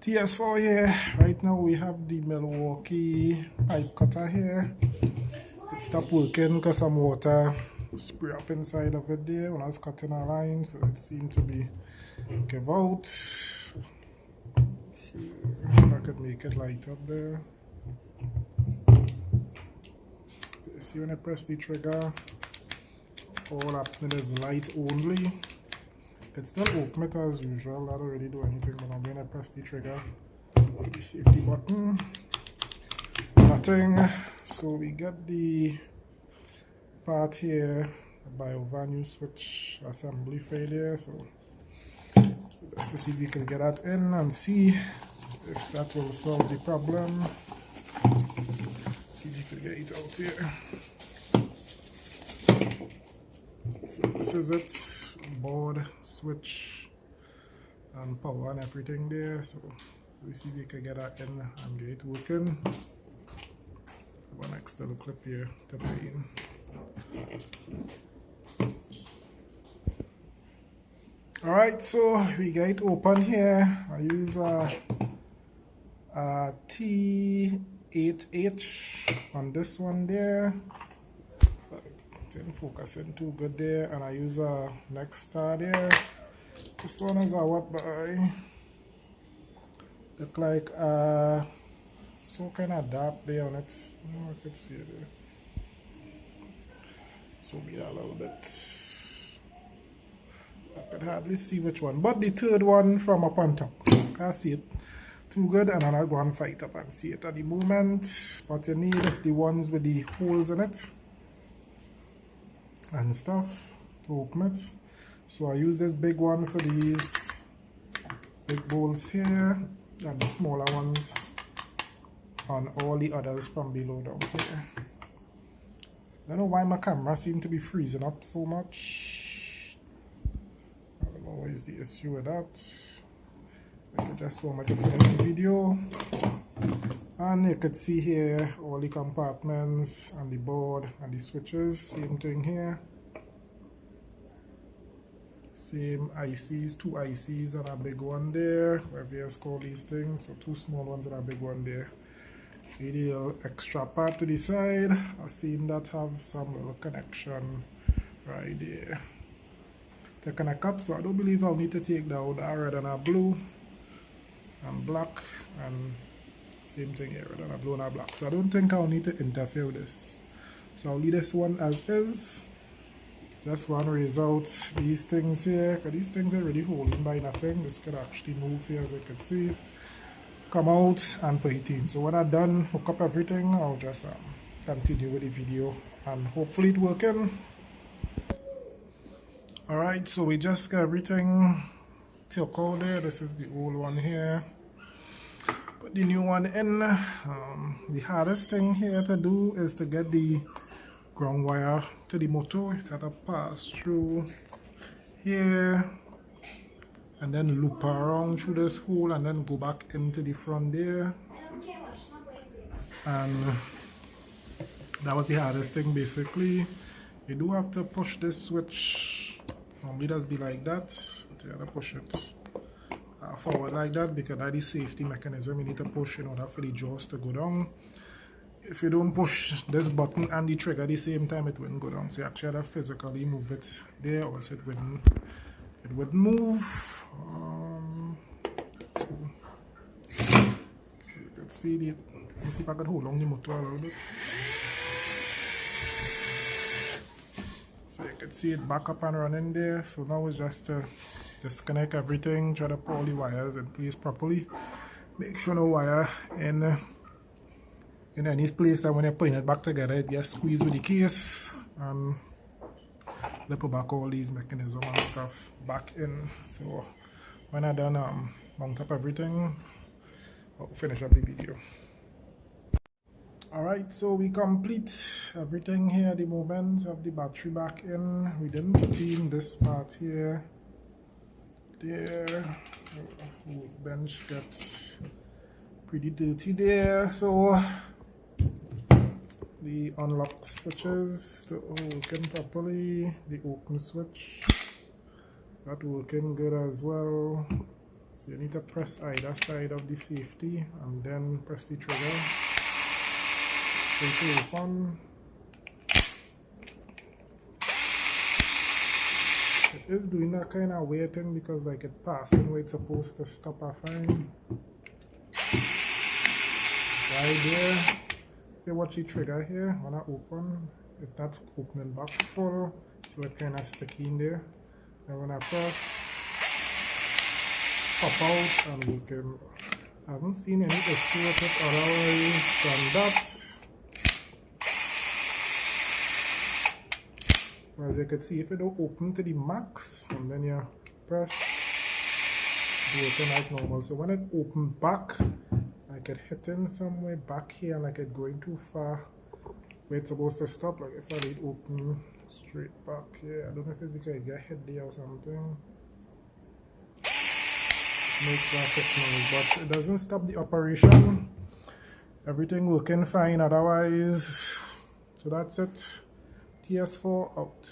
TS4 here. Right now we have the Milwaukee pipe cutter here. It stopped working because some water spray up inside of it there when I was cutting a line, so it seemed to be give out. So if I could make it light up there. You see when I press the trigger, all happening is light only. It's still open it as usual. I don't really do anything, but I'm going to press the trigger, the safety button, nothing. So we get the part here, a bio-value switch assembly failure. So just to see if we can get that in and see if that will solve the problem. See if we can get it out here. So this is it. Board, switch, and power and everything there. So we see if we can get that in and get it working. One external clip here to put in. Alright, so we get it open here. I use a T8H on this one there. Didn't focus in too good there, and I use a next star there. This one is a what by? Look like so kind of dark there on it. I could see it there. Zoom it a little bit. I could hardly see which one, but the third one from up on top. I see it too good, and I'll go and fight up and see it at the moment. But you need the ones with the holes in it and stuff to open it. So I use this big one for these big bowls here, and the smaller ones on all the others from below down here. I don't know why my camera seems to be freezing up so much. I don't know what is the issue with that. I could just want to finish the video. And you could see here all the compartments and the board and the switches, same thing here. Same ICs, two ICs and a big one there, whatever you call these things. So two small ones and a big one there. A little extra part to the side. I've seen that have some little connection right there to connect up. So I don't believe I'll need to take down a red and a blue and black, and same thing here, red and a blue and a black. So I don't think I'll need to interfere with this. So I'll leave this one as is. Just want to raise out these things here, because these things are really holding by nothing. This could actually move here, as you can see. Come out and put it in. So when I'm done, hook up everything, I'll just continue with the video and hopefully it working. Alright, so we just got everything took out there. This is the old one here. Put the new one in. The hardest thing here to do is to get the ground wire to the motor. It had to pass through here and then loop around through this hole and then go back into the front there. And that was the hardest thing basically. You do have to push this switch. Normally it does be like that, but you have to push it forward like that, because that's the safety mechanism you need to push in order for the jaws to go down. If you don't push this button and the trigger at the same time, it wouldn't go down. So you actually have to physically move it there, or else it wouldn't move. So you can see the. Let me see if I can hold on the motor a little bit. So you can see it back up and running there. So now it's just to disconnect everything, try to put all the wires in place properly. Make sure no wire in any place that when you're putting it back together, it gets squeezed with the case. And they put back all these mechanisms and stuff back in. So when I'm done mount up everything, I'll finish up the video. Alright, so we complete everything here at the moment. Have the battery back in. We didn't put in this part here. There, workbench gets pretty dirty there. So the unlock switches to working properly. The open switch that working good as well. So you need to press either side of the safety and then press the trigger. It will open. It is doing that kind of weird thing because like it passing where it's supposed to stop, I find. Right there. If you watch the trigger here, when I open, it's not opening back full, so it's kind of sticky in there. And when I press, pop out and we can. I haven't seen any issue with it otherwise than that. As you can see, if it don't open to the max and then you press, it open like normal. So when it open back, like it hitting somewhere back here, like it going too far where it's supposed to stop. Like if I leave open straight back here, I don't know if it's because I get hit there or something. It makes that hit noise, but it doesn't stop the operation. Everything working fine otherwise. So that's it. TS4 out.